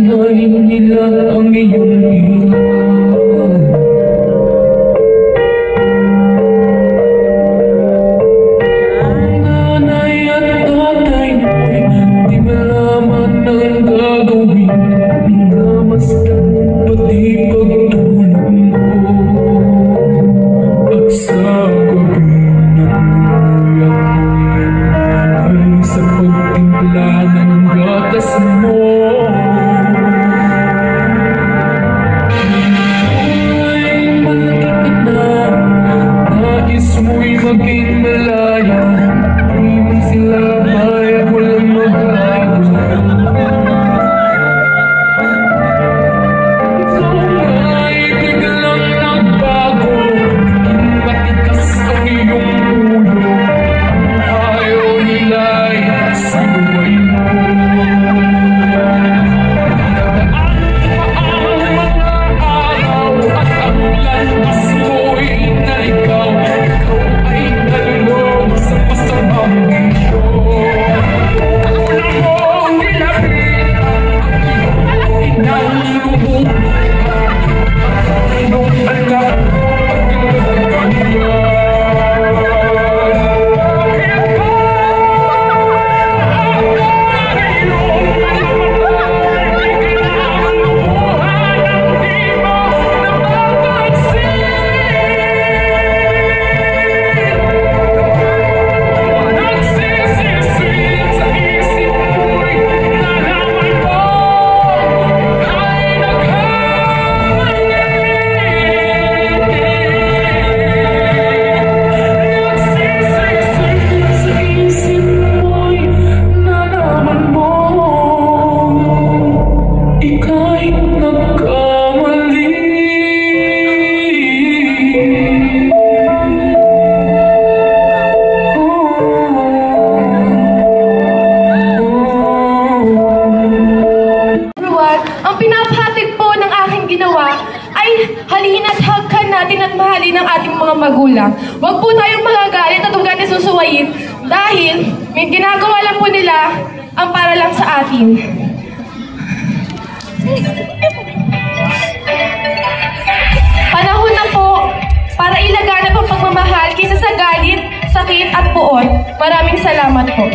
ingay nila ang iyong iwan. Nanay at tatay mo'y di malaman ang gagawin. Minamasdan pati pagtulong mo. At sa gabi ay sa pagtimpla ng gatas mo. Ay malaki ka na, nais mo'y maging malaya. Di man sila kaya walang maglago. Ikaw ay biglang nagbago. Matigas ang iyong ulo. Ayaw nila'y sinuway mo. Nagaan pa ang mga araw at ang landas mo'y na ikaw. Ikaw ay nalulog sa masamang bisyo. Una mong nilapit ang iyong inang lubog. Nung alam pag niya. At mahalin ang ating mga magulang. Huwag po tayong magagalit at huwag natin susuwayin dahil may ginagawa lang po nila ang para lang sa atin. Panahon na po para ilaganap ang pagmamahal kaysa sa galit, sakit at puot. Maraming salamat po.